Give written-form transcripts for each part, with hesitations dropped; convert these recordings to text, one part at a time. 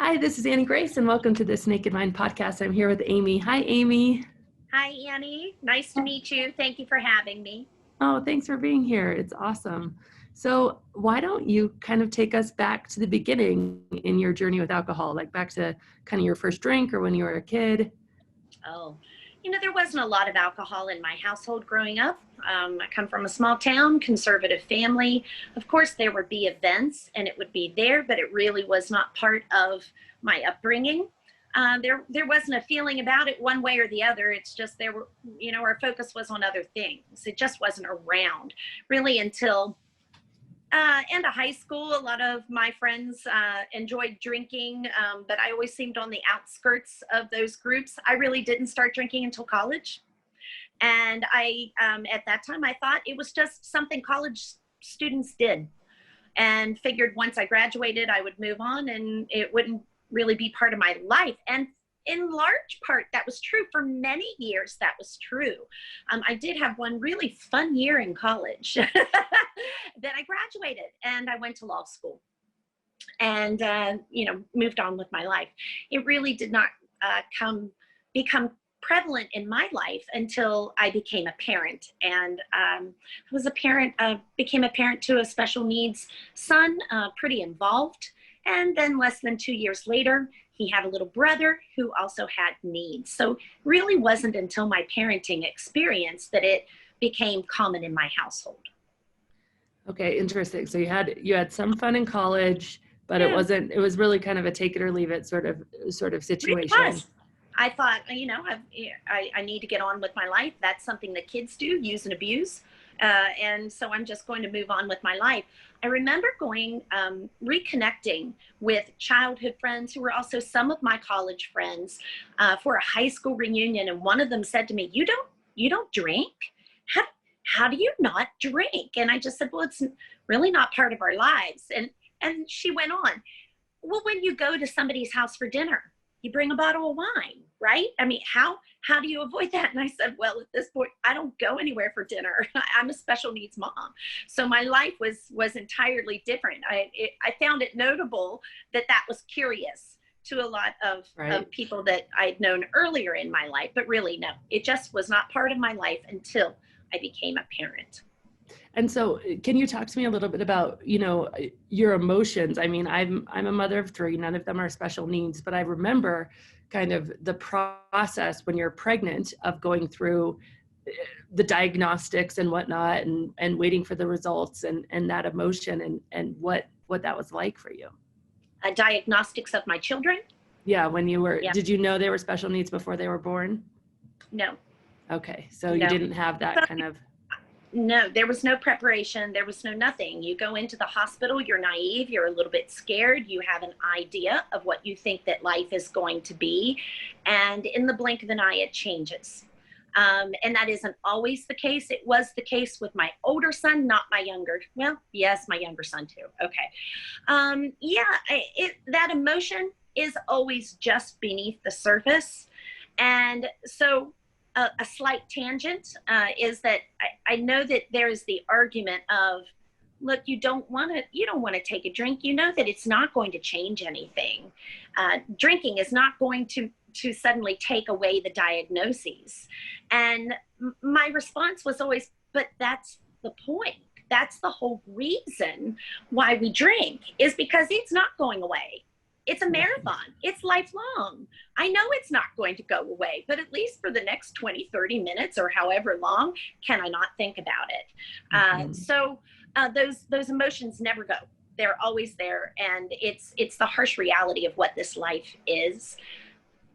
Hi, this is Annie Grace, and welcome to this Naked Mind podcast. I'm here with Amy. Hi, Amy. Hi, Annie. Nice to meet you. Thank you for having me. Oh, thanks for being here. It's awesome. So why don't you kind of take us back to the beginning in your journey with alcohol, like back to kind of your first drink or when you were a kid? Oh, there wasn't a lot of alcohol in my household growing up. I come from a small town, conservative family. Of course, there would be events and it would be there, but it really was not part of my upbringing. There wasn't a feeling about it one way or the other. It's just our focus was on other things. It just wasn't around really until end of high school. A lot of my friends enjoyed drinking, but I always seemed on the outskirts of those groups. I really didn't start drinking until college. And at that time, I thought it was just something college students did, and figured once I graduated, I would move on and it wouldn't really be part of my life. And in large part, that was true. For many years, that was true. I did have one really fun year in college. Then I graduated and I went to law school and, moved on with my life. It really did not become prevalent in my life until I became a parent. And I became a parent to a special needs son, pretty involved. And then less than 2 years later, he had a little brother who also had needs. So really wasn't until my parenting experience that it became common in my household. Okay, interesting. So you had some fun in college, but Yeah, it was really kind of a take it or leave it sort of it really situation. was. I thought, I need to get on with my life. That's something that kids do, use and abuse. And so I'm just going to move on with my life. I remember reconnecting with childhood friends who were also some of my college friends for a high school reunion. And one of them said to me, you don't drink? How do you not drink? And I just said, well, it's really not part of our lives. And she went on, well, when you go to somebody's house for dinner, you bring a bottle of wine, right? I mean, how do you avoid that? And I said, well, at this point, I don't go anywhere for dinner. I'm a special needs mom. So my life was entirely different. I found it notable that was curious to a lot of people that I'd known earlier in my life, but really, no, it just was not part of my life until I became a parent. And so can you talk to me a little bit about, your emotions? I mean, I'm a mother of three, none of them are special needs, but I remember kind of the process when you're pregnant of going through the diagnostics and whatnot and waiting for the results and that emotion and what that was like for you. Diagnostics of my children? Yeah, did you know they were special needs before they were born? No. Okay, so No. you didn't have that kind of... No, there was no preparation. There was no nothing. You go into the hospital, you're naive, you're a little bit scared. You have an idea of what you think that life is going to be. And in the blink of an eye, it changes. And that isn't always the case. It was the case with my older son, not my younger. Well, yes, my younger son too. Okay. That emotion is always just beneath the surface. And so a slight tangent is that I know that there is the argument of, look, you don't want to take a drink. You know that it's not going to change anything. Drinking is not going to suddenly take away the diagnoses. And my response was always, but that's the point. That's the whole reason why we drink, is because it's not going away. It's a marathon. It's lifelong. I know it's not going to go away, but at least for the next 20, 30 minutes or however long, can I not think about it? So those emotions never go. They're always there. And it's the harsh reality of what this life is.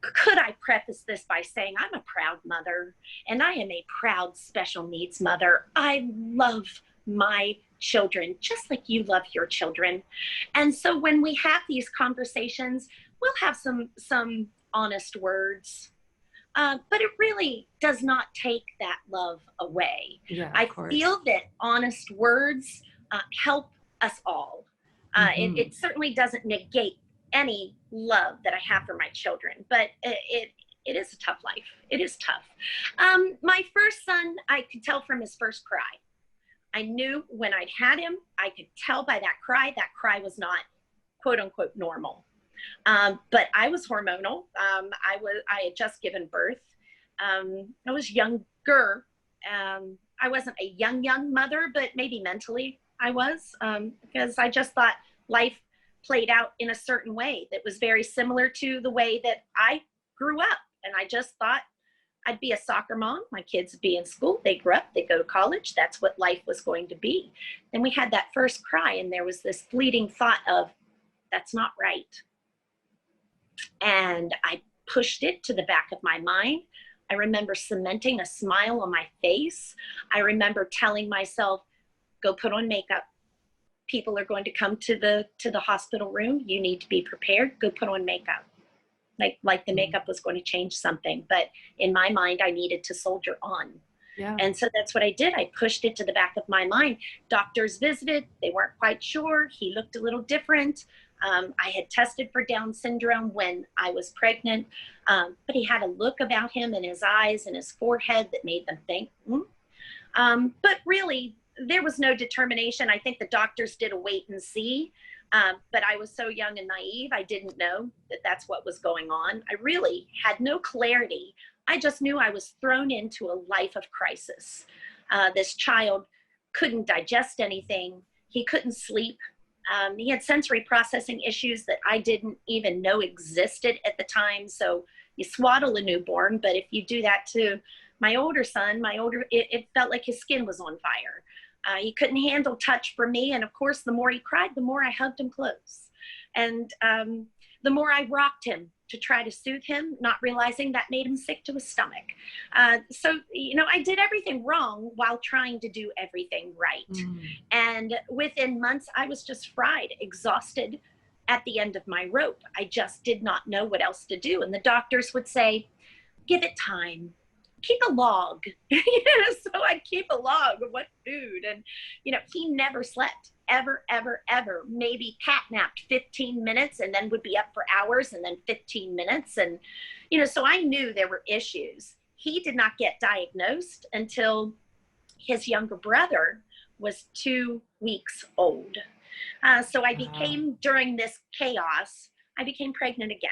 Could I preface this by saying I'm a proud mother, and I am a proud special needs mother. I love my children just like you love your children. And so when we have these conversations, we'll have some honest words, but it really does not take that love away. Yeah, I course. feel that honest words help us all. It certainly doesn't negate any love that I have for my children, but it is a tough life. It is tough. My first son, I could tell from his first cry. I knew when I'd had him, I could tell by that cry was not quote unquote normal. But I was hormonal. I had just given birth. I was younger. I wasn't a young mother, but maybe mentally I was, because I just thought life played out in a certain way that was very similar to the way that I grew up. And I just thought I'd be a soccer mom. My kids would be in school. They grew up, they go to college. That's what life was going to be. Then we had that first cry, and there was this fleeting thought of, that's not right. And I pushed it to the back of my mind. I remember cementing a smile on my face. I remember telling myself, go put on makeup. People are going to come to the hospital room. You need to be prepared. Go put on makeup. Like the makeup was going to change something. But in my mind, I needed to soldier on. Yeah. And so that's what I did. I pushed it to the back of my mind. Doctors visited. They weren't quite sure. He looked a little different. I had tested for Down syndrome when I was pregnant, but he had a look about him in his eyes and his forehead that made them think, but really, there was no determination. I think the doctors did a wait and see, but I was so young and naive, I didn't know that that's what was going on. I really had no clarity. I just knew I was thrown into a life of crisis. This child couldn't digest anything. He couldn't sleep. He had sensory processing issues that I didn't even know existed at the time. So you swaddle a newborn, but if you do that to my older son, it felt like his skin was on fire. He couldn't handle touch from me. And of course, the more he cried, the more I hugged him close. And the more I rocked him to try to soothe him, not realizing that made him sick to his stomach. So, I did everything wrong while trying to do everything right. And within months, I was just fried, exhausted at the end of my rope. I just did not know what else to do. And the doctors would say, give it time. Keep a log. So I'd keep a log of what food. And, he never slept. Ever, maybe catnapped 15 minutes and then would be up for hours and then 15 minutes. And, so I knew there were issues. He did not get diagnosed until his younger brother was 2 weeks old. So I became, during this chaos, I became pregnant again.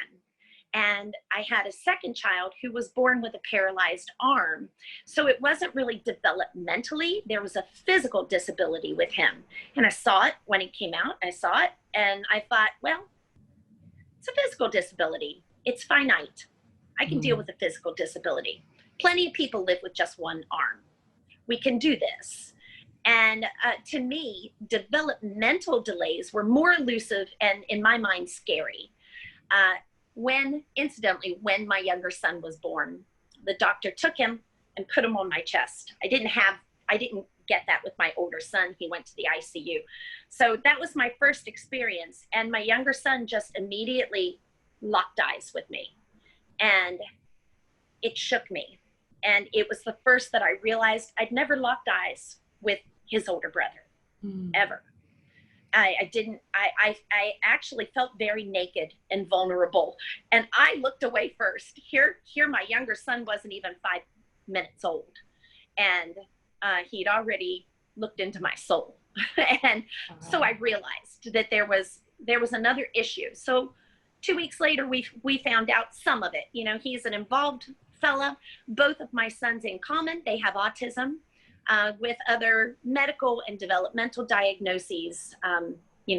And I had a second child who was born with a paralyzed arm. So it wasn't really developmentally. There was a physical disability with him. And I saw it when it came out. I saw it and I thought, well, it's a physical disability. It's finite. I can deal with a physical disability. Plenty of people live with just one arm. We can do this. And to me, developmental delays were more elusive and, in my mind, scary. When my younger son was born, the doctor took him and put him on my chest. I didn't get that with my older son. He went to the ICU. So that was my first experience. And my younger son just immediately locked eyes with me. And it shook me. And it was the first that I realized I'd never locked eyes with his older brother, ever. I actually felt very naked and vulnerable. And I looked away first. Here, my younger son wasn't even 5 minutes old. And he'd already looked into my soul. And so I realized that there was another issue. So 2 weeks later, we found out some of it. He's an involved fella. Both of my sons in common, they have autism. With other medical and developmental diagnoses,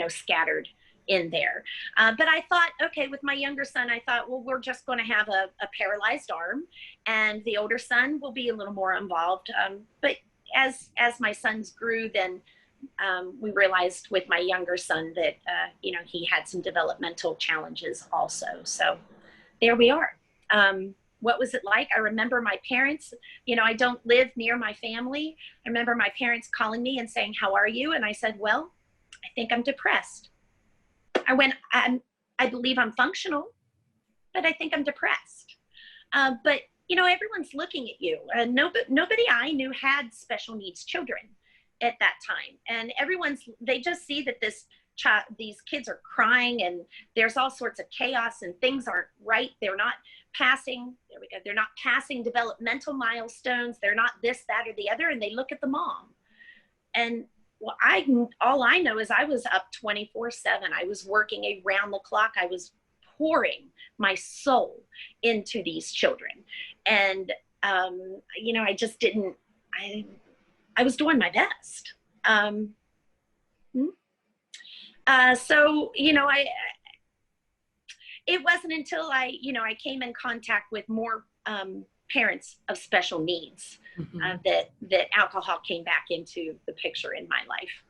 scattered in there. But I thought, okay, with my younger son, I thought, well, we're just going to have a paralyzed arm, and the older son will be a little more involved. But as my sons grew, then we realized with my younger son that, he had some developmental challenges also. So there we are. What was it like? I remember my parents, I don't live near my family. I remember my parents calling me and saying, how are you? And I said, well, I think I'm depressed. I went, I believe I'm functional, but I think I'm depressed. But, everyone's looking at you. Nobody I knew had special needs children at that time. And they just see that these kids are crying and there's all sorts of chaos and things aren't right. They're not passing, they're not passing developmental milestones. They're not this, that, or the other. And they look at the mom. And all I know is I was up 24/7. I was working around the clock. I was pouring my soul into these children. And, I just didn't, I was doing my best. So, it wasn't until I came in contact with more parents of special needs that alcohol came back into the picture in my life.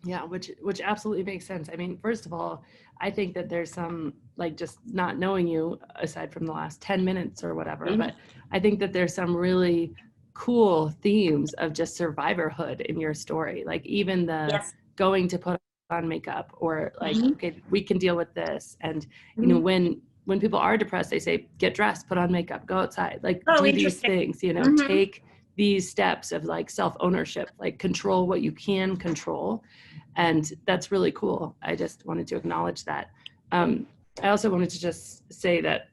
Yeah, which absolutely makes sense. I mean, first of all, I think that there's some, like, just not knowing you aside from the last 10 minutes or whatever, but I think that there's some really cool themes of just survivorhood in your story. Like even the going to put on makeup, or like, okay, we can deal with this. And when people are depressed, they say, get dressed, put on makeup, go outside, like do these things, take these steps of like self-ownership, like control what you can control. And that's really cool. I just wanted to acknowledge that. I also wanted to just say that,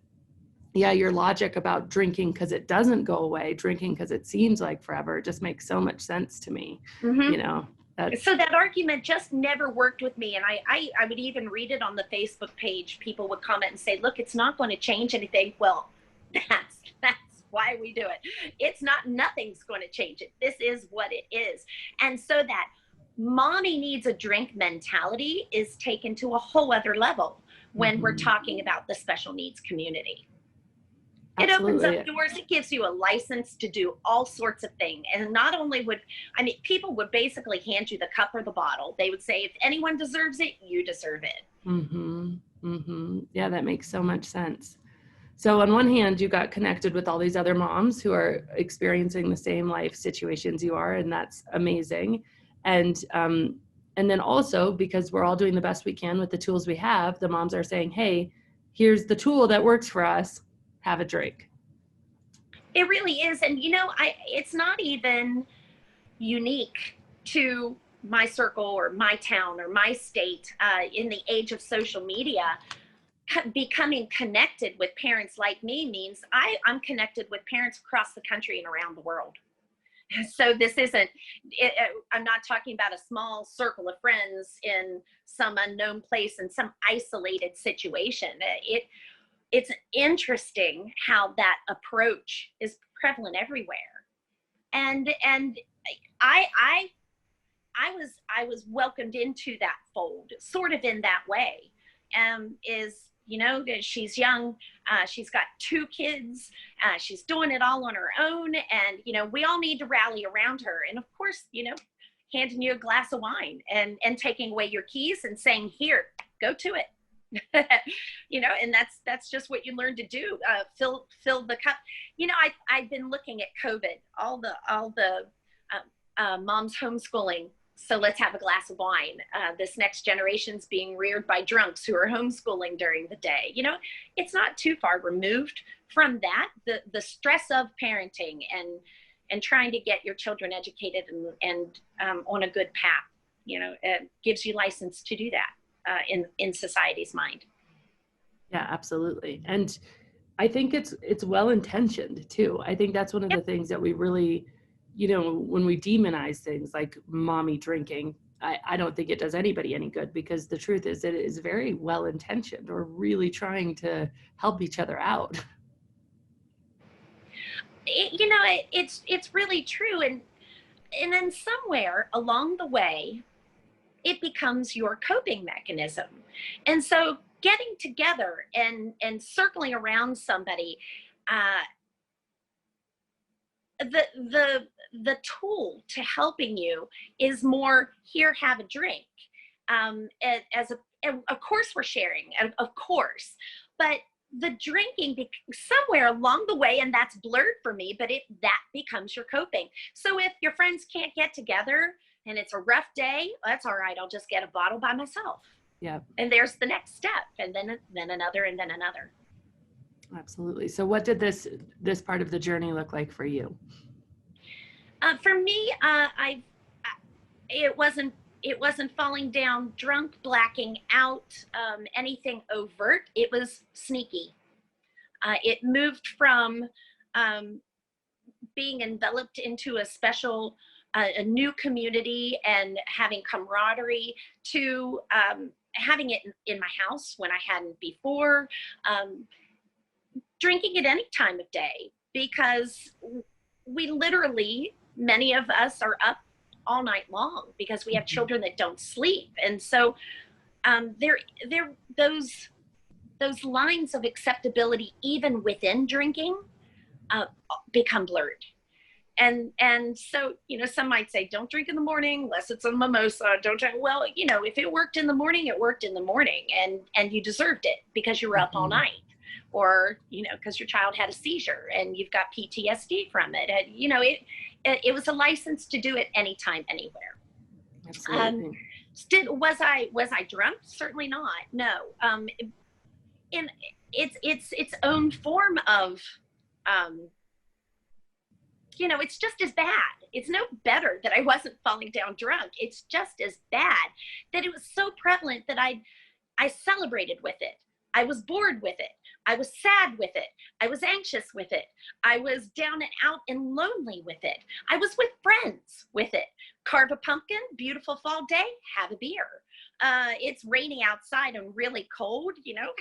yeah, your logic about drinking because it doesn't go away, drinking because it seems like forever, it just makes so much sense to me. So that argument just never worked with me. And I would even read it on the Facebook page. People would comment and say, look, it's not going to change anything. Well, that's why we do it. Nothing's going to change it. This is what it is. And so that mommy needs a drink mentality is taken to a whole other level when we're talking about the special needs community. Absolutely. It opens up doors. It gives you a license to do all sorts of things. And not only people would basically hand you the cup or the bottle. They would say, if anyone deserves it, you deserve it. Yeah, that makes so much sense. So on one hand, you got connected with all these other moms who are experiencing the same life situations you are, and that's amazing. And then also, because we're all doing the best we can with the tools we have, the moms are saying, hey, here's the tool that works for us. Have a drink. It really is. And, it's not even unique to my circle or my town or my state. In the age of social media, becoming connected with parents like me means I'm connected with parents across the country and around the world. So this I'm not talking about a small circle of friends in some unknown place in some isolated situation. It's interesting how that approach is prevalent everywhere. And I was welcomed into that fold sort of in that way. She's young, she's got 2 kids, she's doing it all on her own, and we all need to rally around her. And of course, handing you a glass of wine and taking away your keys and saying, here, go to it. And that's just what you learn to do. Fill the cup. I've been looking at COVID, all the moms homeschooling. So let's have a glass of wine. This next generation's being reared by drunks who are homeschooling during the day. It's not too far removed from that. The stress of parenting and trying to get your children educated and on a good path, it gives you license to do that in society's mind. Yeah, absolutely. And I think it's well-intentioned too. I think that's one of the things that we really, when we demonize things like mommy drinking, I don't think it does anybody any good, because the truth is it is very well-intentioned. We're really trying to help each other out. It's really true. And then somewhere along the way, it becomes your coping mechanism. And so getting together and circling around somebody, the tool to helping you is more, here, have a drink. Of course we're sharing, of course, but the drinking somewhere along the way, and that's blurred for me, but that becomes your coping. So if your friends can't get together and it's a rough day, that's all right. I'll just get a bottle by myself. Yeah. And there's the next step, and then another, and then another. Absolutely. So what did this part of the journey look like for you? For me, it wasn't falling down drunk, blacking out, anything overt. It was sneaky. It moved from being enveloped into a new community and having camaraderie to having it in my house when I hadn't before, um, drinking at any time of day, because we literally, many of us are up all night long because we have Mhm. children that don't sleep. And so there, those lines of acceptability, even within drinking, uh, become blurred. And so, some might say, don't drink in the morning unless it's a mimosa. Don't drink. Well, if it worked in the morning, it worked in the morning, and you deserved it because you were up all Mhm. night, or because your child had a seizure and you've got PTSD from it. And it was a license to do it anytime, anywhere. Um, Absolutely. was I drunk? Certainly not. No. In its own form of, um, it's just as bad. It's no better that I wasn't falling down drunk. It's just as bad that it was so prevalent that I celebrated with it. I was bored with it. I was sad with it. I was anxious with it. I was down and out and lonely with it. I was with friends with it. Carve a pumpkin, beautiful fall day, have a beer. It's raining outside and really cold,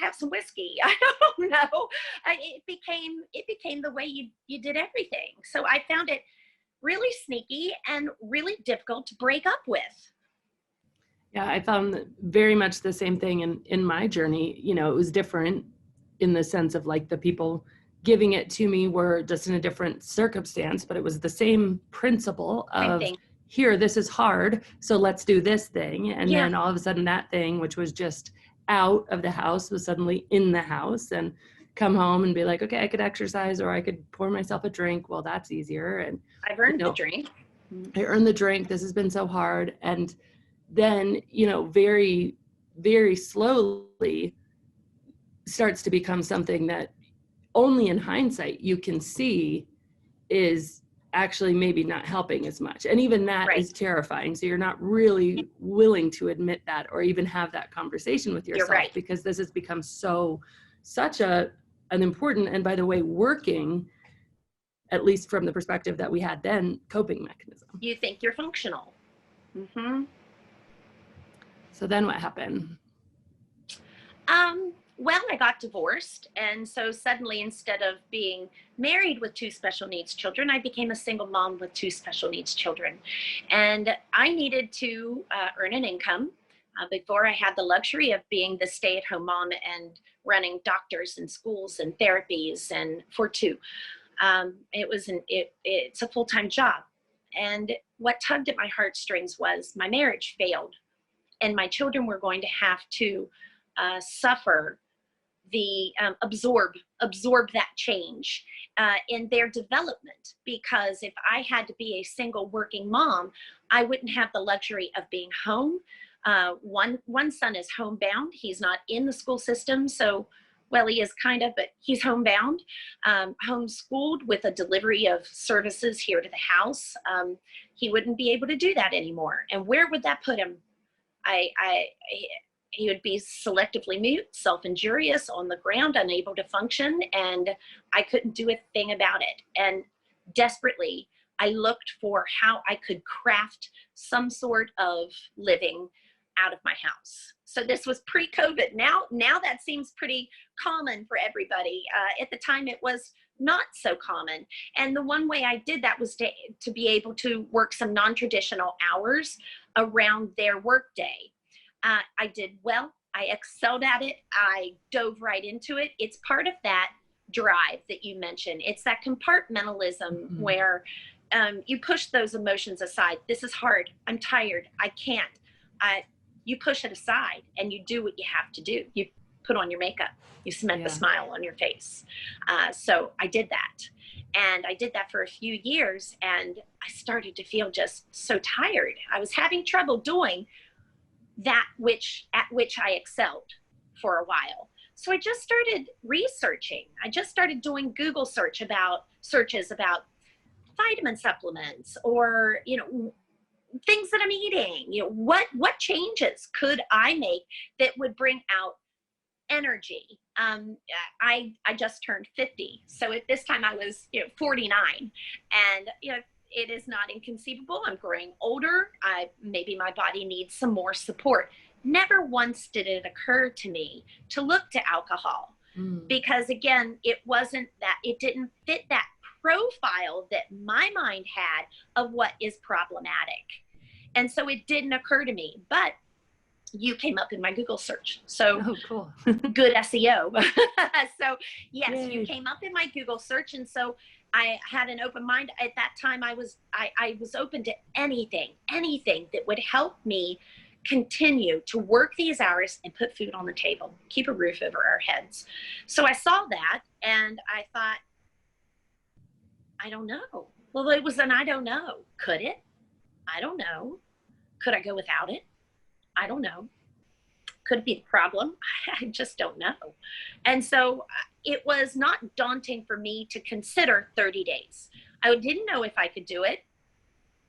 have some whiskey. I don't know. It became the way you did everything. So I found it really sneaky and really difficult to break up with. Yeah, I found very much the same thing in my journey. It was different in the sense of like the people giving it to me were just in a different circumstance, but it was the same principle Same of thing. here, this is hard, so let's do this thing. And Yeah, then all of a sudden that thing, which was just out of the house, was suddenly in the house, and come home and be like, okay, I could exercise or I could pour myself a drink. Well, that's easier. And, I've you earned the know, drink. I earned the drink. This has been so hard. And then, very, very slowly starts to become something that only in hindsight you can see is actually maybe not helping as much. And even that Right. is terrifying. So you're not really willing to admit that or even have that conversation with You're yourself right. because this has become such an important, and by the way, working, at least from the perspective that we had then, coping mechanism. You think you're functional. Hmm. So then what happened? Well, I got divorced. And so suddenly, instead of being married with two special needs children, I became a single mom with two special needs children. And I needed to earn an income. Before, I had the luxury of being the stay at home mom and running doctors and schools and therapies and for two. It's a full time job. And what tugged at my heartstrings was my marriage failed, and my children were going to have to suffer the absorb that change in their development, because if I had to be a single working mom, I wouldn't have the luxury of being home. One son is homebound. He's not in the school system, so well, he is kind of, but he's homebound, homeschooled with a delivery of services here to the house. He wouldn't be able to do that anymore. And where would that put him? I he would be selectively mute, self-injurious, on the ground, unable to function, and I couldn't do a thing about it. And desperately, I looked for how I could craft some sort of living out of my house. So this was pre-COVID. Now that seems pretty common for everybody. At the time, it was not so common. And the one way I did that was to be able to work some non-traditional hours around their workday. I did well. I excelled at it. I dove right into it. It's part of that drive that you mentioned. It's that compartmentalism Mhm. where you push those emotions aside. This is hard. I'm tired. I can't. You push it aside and you do what you have to do. You put on your makeup. You cement the Yeah. smile on your face. So I did that. And I did that for a few years, and I started to feel just so tired. I was having trouble doing that at which I excelled for a while. So I just started researching. I just started doing Google searches about vitamin supplements, or things that I'm eating. What changes could I make that would bring out energy? I just turned 50, so at this time I was 49, and it is not inconceivable. I'm growing older. Maybe my body needs some more support. never once did it occur to me to look to alcohol. Because again, it didn't fit that profile that my mind had of what is problematic. And so it didn't occur to me, but you came up in my Google search. So oh, cool. good SEO. So yes, Yay. you came up in my Google search. And so I had an open mind at that time. I was open to anything that would help me continue to work these hours and put food on the table, keep a roof over our heads. So I saw that and I thought, I don't know. Well, it was an I don't know. Could it? I don't know. Could I go without it? I don't know. Could it be the problem? I just don't know. And so it was not daunting for me to consider 30 days. I didn't know if I could do it.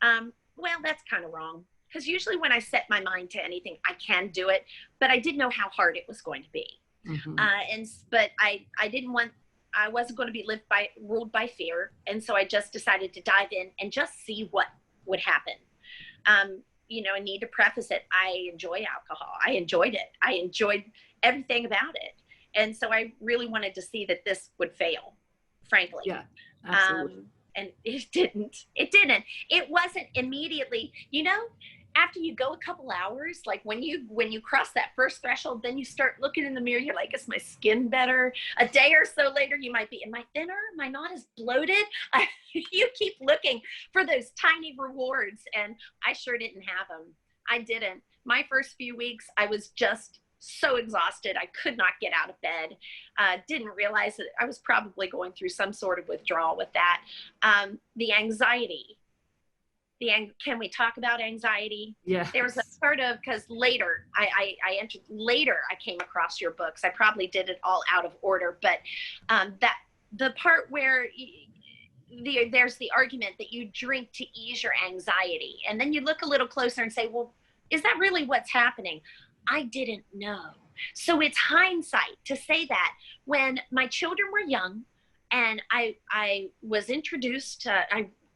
Well, that's kind of wrong, because usually when I set my mind to anything, I can do it, but I didn't know how hard it was going to be. But I wasn't going to be ruled by fear. And so I just decided to dive in and just see what would happen. I need to preface it. I enjoy alcohol. I enjoyed it. I enjoyed everything about it. And so I really wanted to see that this would fail, frankly. Yeah, absolutely. And it didn't. It wasn't immediately, after you go a couple hours, like when you cross that first threshold, then you start looking in the mirror. You're like, is my skin better? A day or so later, you might be, am I thinner? Am I not as bloated? You keep looking for those tiny rewards. And I sure didn't have them. I didn't. My first few weeks, I was just so exhausted. I could not get out of bed. Didn't realize that I was probably going through some sort of withdrawal with that. The anxiety. Can we talk about anxiety? Yeah. There was a part of, because later I came across your books. I probably did it all out of order, but that the part where there's the argument that you drink to ease your anxiety, and then you look a little closer and say, well, is that really what's happening? I didn't know. So it's hindsight to say that when my children were young and I was introduced to,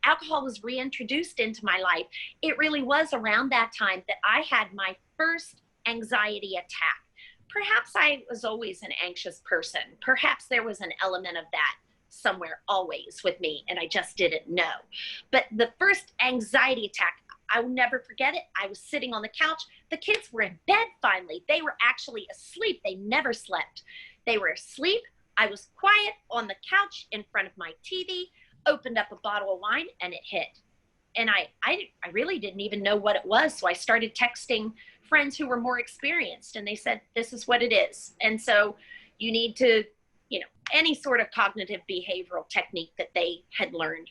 alcohol was reintroduced into my life, it really was around that time that I had my first anxiety attack. Perhaps I was always an anxious person. Perhaps there was an element of that somewhere always with me, and I just didn't know. But the first anxiety attack, I will never forget it. I was sitting on the couch. The kids were in bed finally. They were actually asleep. They never slept. They were asleep. I was quiet on the couch in front of my TV, opened up a bottle of wine, and it hit. And I really didn't even know what it was. So I started texting friends who were more experienced, and they said, this is what it is. And so you need to, any sort of cognitive behavioral technique that they had learned,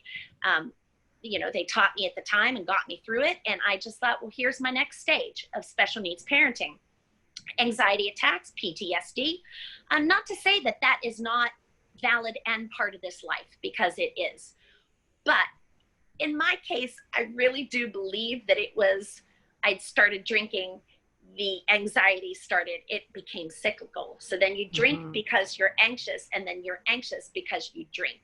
they taught me at the time and got me through it. And I just thought, well, here's my next stage of special needs parenting. Anxiety attacks, PTSD. Not to say that that is not valid and part of this life, because it is. But in my case, I really do believe that I'd started drinking, the anxiety started, it became cyclical. So then you drink because you're anxious, and then you're anxious because you drink.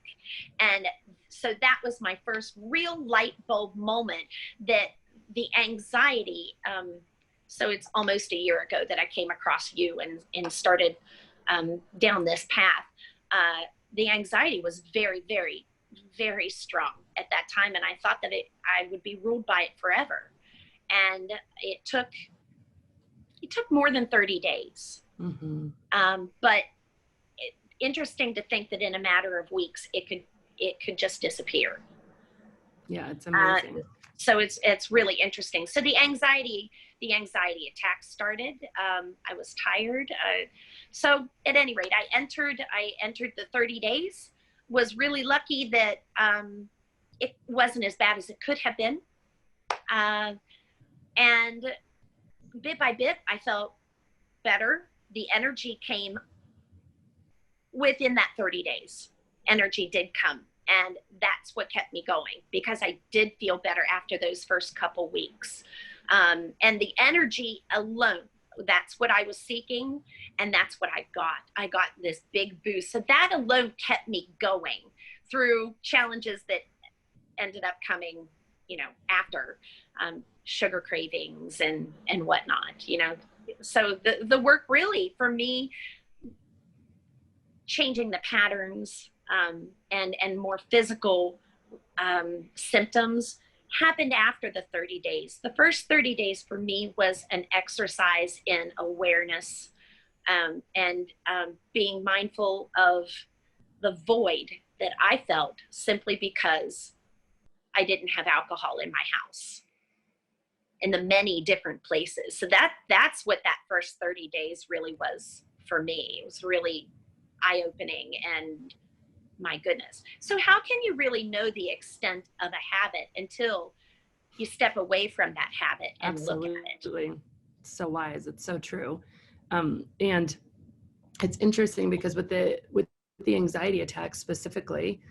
And so that was my first real light bulb moment that the anxiety, so it's almost a year ago that I came across you and started down this path. The anxiety was very, very, very strong at that time. And I thought that I would be ruled by it forever. And it took more than 30 days. But interesting to think that in a matter of weeks, it could just disappear. Yeah, it's amazing. So it's really interesting. So the anxiety attack started. I was tired. So at any rate, I entered the 30 days, was really lucky that it wasn't as bad as it could have been. And bit by bit, I felt better. The energy came within that 30 days. Energy did come. And that's what kept me going, because I did feel better after those first couple weeks. And the energy alone, that's what I was seeking. And that's what I got. I got this big boost. So that alone kept me going through challenges that ended up coming, after sugar cravings and whatnot, So the work really for me, changing the patterns, and more physical symptoms happened after the 30 days. The first 30 days for me was an exercise in awareness, and being mindful of the void that I felt simply because I didn't have alcohol in my house in the many different places. So that's what that first 30 days really was for me. It was really eye-opening, and my goodness. So how can you really know the extent of a habit until you step away from that habit and Absolutely. look at it? It's so wise. It's so true. And it's interesting because with the anxiety attacks specifically,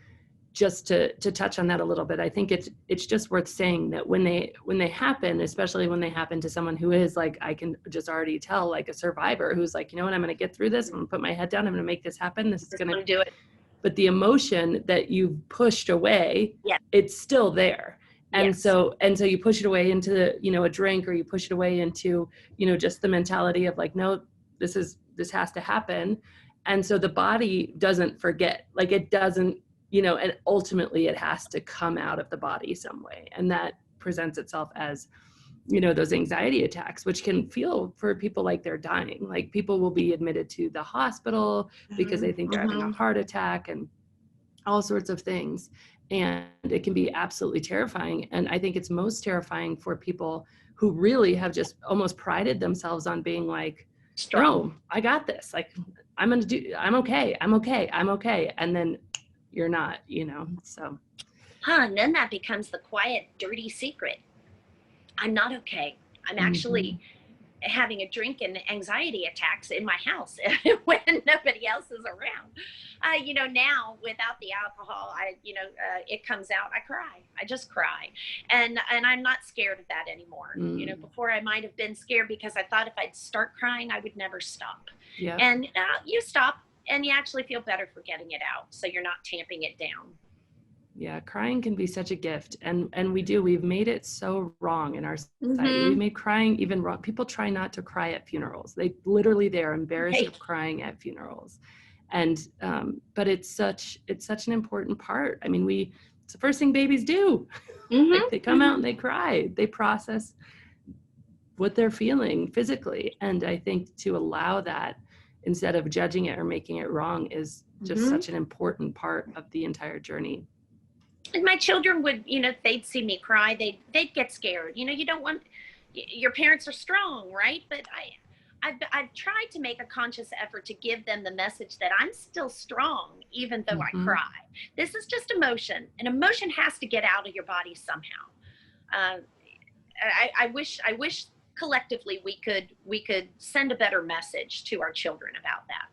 just to touch on that a little bit, I think it's just worth saying that when they happen, especially when they happen to someone who is like, I can just already tell, like a survivor who's like, you know what, I'm going to get through this. I'm going to put my head down. I'm going to make this happen. This is going to do it. But the emotion that you pushed away, Yeah. it's still there. And Yes. so you push it away into, a drink, or you push it away into, just the mentality of like, no, this has to happen. And so the body doesn't forget, like it doesn't, and ultimately it has to come out of the body some way. And that presents itself as, those anxiety attacks, which can feel for people like they're dying. Like people will be admitted to the hospital because they think they're having a heart attack and all sorts of things. And it can be absolutely terrifying. And I think it's most terrifying for people who really have just almost prided themselves on being like, Strong. no, I got this. Like, I'm okay. And then you're not, so. And then that becomes the quiet, dirty secret. I'm not okay. I'm actually having a drink and anxiety attacks in my house when nobody else is around. Now without the alcohol, it comes out. I cry. I just cry, and I'm not scared of that anymore. Before I might have been scared because I thought if I'd start crying, I would never stop. Yeah. And you stop, and you actually feel better for getting it out, so you're not tamping it down. Yeah, crying can be such a gift, and we've made it so wrong in our society. We made crying even wrong. People try not to cry at funerals. They're embarrassed of crying at funerals. And but it's such an important part. I mean, it's the first thing babies do. Like they come out and they cry. They process what they're feeling physically. And I think to allow that instead of judging it or making it wrong is just such an important part of the entire journey. And my children would, they'd see me cry, they'd get scared. You don't want, your parents are strong, right? But I've tried to make a conscious effort to give them the message that I'm still strong, even though I cry. This is just emotion, and emotion has to get out of your body somehow. I wish collectively we could send a better message to our children about that.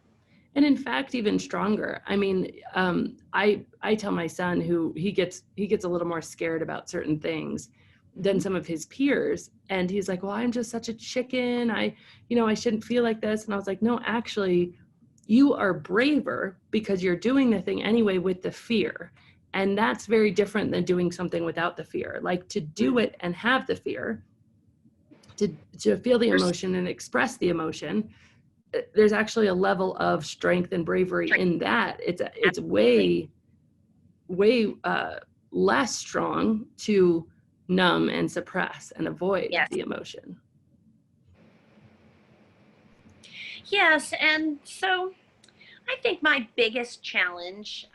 And in fact, even stronger. I mean, I tell my son, who he gets a little more scared about certain things than some of his peers. And he's like, well, I'm just such a chicken. I shouldn't feel like this. And I was like, no, actually, you are braver because you're doing the thing anyway with the fear. And that's very different than doing something without the fear. Like to do it and have the fear, to feel the emotion and express the emotion. There's actually a level of strength and bravery in that. It's way less strong to numb and suppress and avoid the emotion. Yes, and so I think my biggest challenge,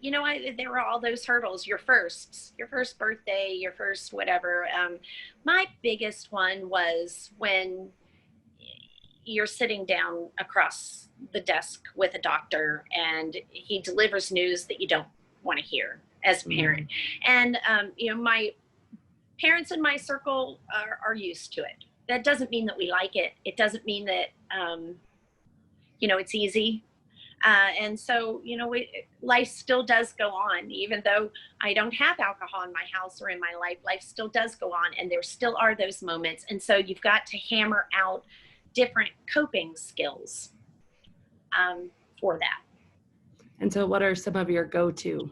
there were all those hurdles, your first birthday, your first whatever. My biggest one was when you're sitting down across the desk with a doctor and he delivers news that you don't want to hear as a parent. And, my parents in my circle are used to it. That doesn't mean that we like it. It doesn't mean that, it's easy. And so, life still does go on, even though I don't have alcohol in my house or in my life still does go on. And there still are those moments. And so you've got to hammer out different coping skills for that. And so what are some of your go-to?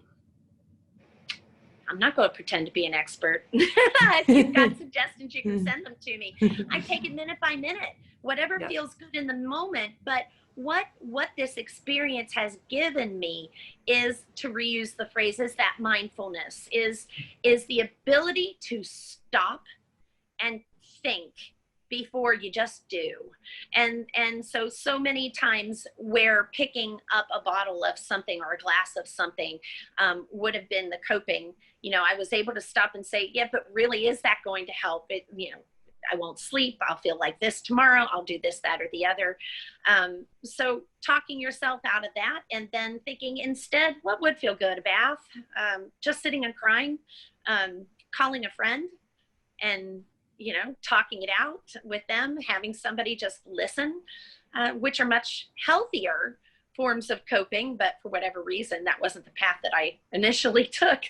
I'm not going to pretend to be an expert. If you've got suggestions, you can send them to me. I take it minute by minute. whatever Yeah. feels good in the moment. But what this experience has given me is, to reuse the phrase, is that mindfulness, is the ability to stop and think before you just do. And so many times where picking up a bottle of something or a glass of something would have been the coping, I was able to stop and say, yeah, but really, is that going to help? I won't sleep, I'll feel like this tomorrow, I'll do this, that, or the other. So talking yourself out of that, and then thinking instead, what would feel good? A bath, just sitting and crying, calling a friend and talking it out with them, having somebody just listen, which are much healthier forms of coping. But for whatever reason, that wasn't the path that I initially took.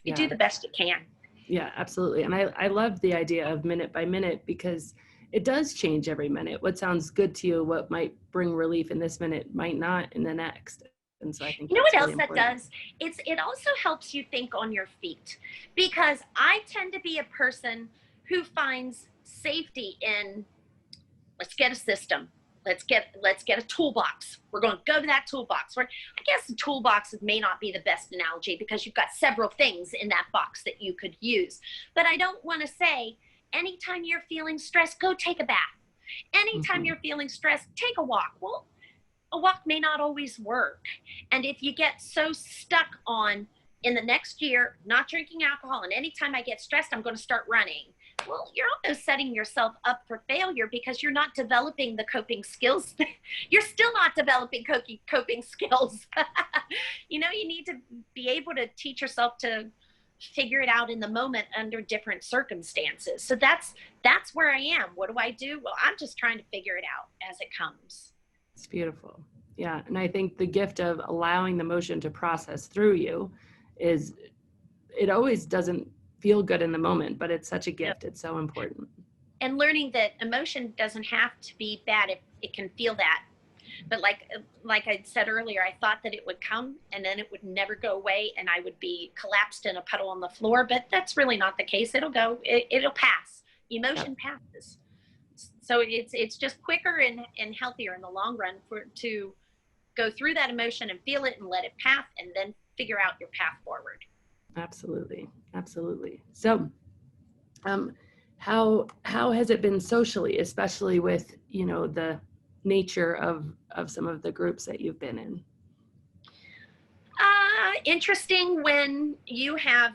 You do the best you can. Yeah, absolutely. And I love the idea of minute by minute, because it does change every minute. What sounds good to you, what might bring relief in this minute, might not in the next. And so I think what really else important. that does? It also helps you think on your feet, because I tend to be a person who finds safety in, let's get a system. Let's get a toolbox. We're going to go to that toolbox. I guess the toolbox may not be the best analogy, because you've got several things in that box that you could use. But I don't want to say, anytime you're feeling stressed, go take a bath. Anytime you're feeling stressed, take a walk. Well, a walk may not always work. And if you get so stuck on, in the next year, not drinking alcohol, and anytime I get stressed, I'm going to start running. Well, you're almost setting yourself up for failure, because you're not developing the coping skills. You're still not developing coping skills. You need to be able to teach yourself to figure it out in the moment under different circumstances. So that's where I am. What do I do? Well, I'm just trying to figure it out as it comes. It's beautiful. Yeah. And I think the gift of allowing the emotion to process through you is, it always doesn't feel good in the moment, but it's such a gift. It's so important. And learning that emotion doesn't have to be bad if it can feel that. But like I said earlier, I thought that it would come and then it would never go away, and I would be collapsed in a puddle on the floor. But that's really not the case. It'll go. It'll pass. Emotion passes. So it's just quicker and healthier in the long run to go through that emotion and feel it and let it pass, and then figure out your path forward. Absolutely. Absolutely. So, how has it been socially, especially with, the nature of some of the groups that you've been in? Interesting when you have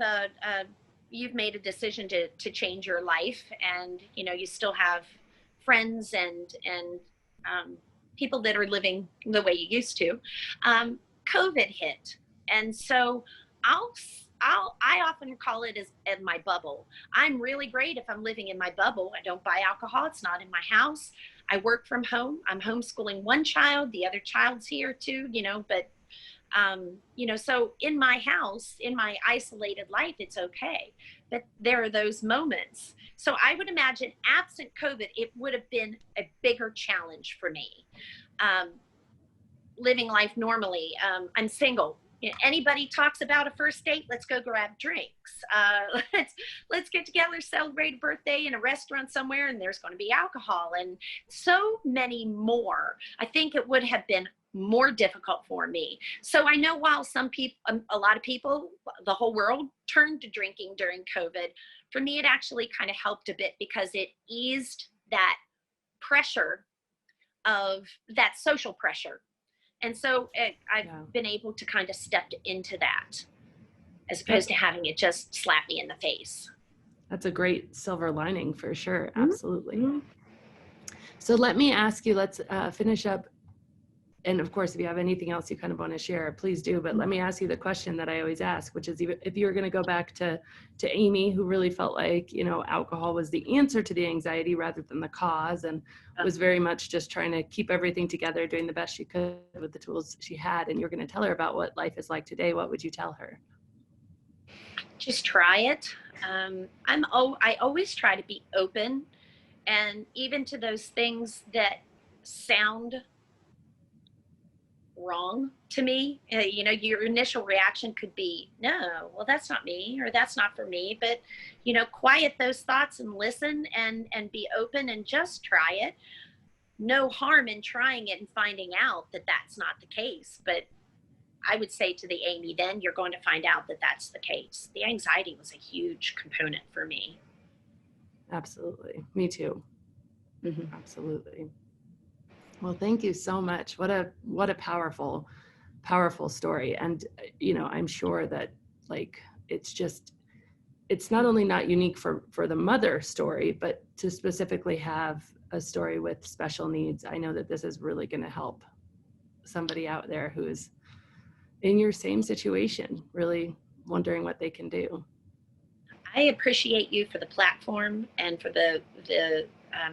you've made a decision to change your life, and you still have friends and people that are living the way you used to. COVID hit, and so I often call it as my bubble. I'm really great if I'm living in my bubble. I don't buy alcohol. It's not in my house. I work from home. I'm homeschooling one child. The other child's here too, but so in my house, in my isolated life, it's okay. But there are those moments. So I would imagine, absent COVID, it would have been a bigger challenge for me. Living life normally. I'm single. Anybody talks about a first date, let's go grab drinks. Let's get together, celebrate a birthday in a restaurant somewhere, and there's going to be alcohol and so many more. I think it would have been more difficult for me. So I know while some people, a lot of people, the whole world turned to drinking during COVID, for me it actually kind of helped a bit, because it eased that pressure of that social pressure. And so I've been able to kind of step into that, as opposed to having it just slap me in the face. That's a great silver lining for sure. Absolutely. Mm-hmm. So let me ask you, let's finish up. And of course, if you have anything else you kind of want to share, please do. But let me ask you the question that I always ask, which is, if you were going to go back to Amy, who really felt like, alcohol was the answer to the anxiety rather than the cause, and was very much just trying to keep everything together, doing the best she could with the tools she had, and you're going to tell her about what life is like today, what would you tell her? Just try it. I always try to be open, and even to those things that sound wrong to me. Your initial reaction could be, no, well, that's not me, or that's not for me. But, quiet those thoughts and listen and be open and just try it. No harm in trying it and finding out that that's not the case. But I would say to the Amy, then you're going to find out that that's the case. The anxiety was a huge component for me. Absolutely. Me too. Mm-hmm. Absolutely. Well, thank you so much. What a powerful, powerful story. And, I'm sure that it's not only not unique for the mother story, but to specifically have a story with special needs. I know that this is really going to help somebody out there who is in your same situation, really wondering what they can do. I appreciate you for the platform and for the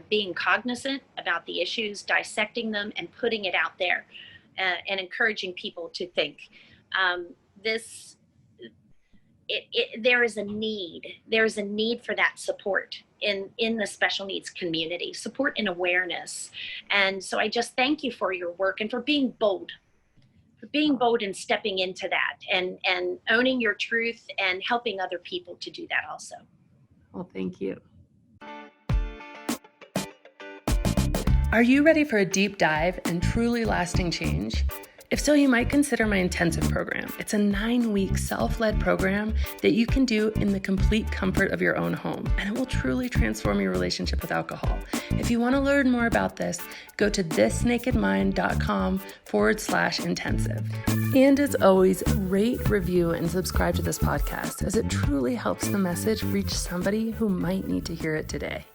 being cognizant about the issues, dissecting them, and putting it out there, and encouraging people to think. There is a need. There is a need for that support in the special needs community, support and awareness. And so I just thank you for your work and for being bold. And stepping into that and owning your truth and helping other people to do that also. Well, thank you. Are you ready for a deep dive and truly lasting change? If so, you might consider my intensive program. It's a 9-week self-led program that you can do in the complete comfort of your own home, and it will truly transform your relationship with alcohol. If you want to learn more about this, go to thisnakedmind.com/intensive. And as always, rate, review, and subscribe to this podcast, as it truly helps the message reach somebody who might need to hear it today.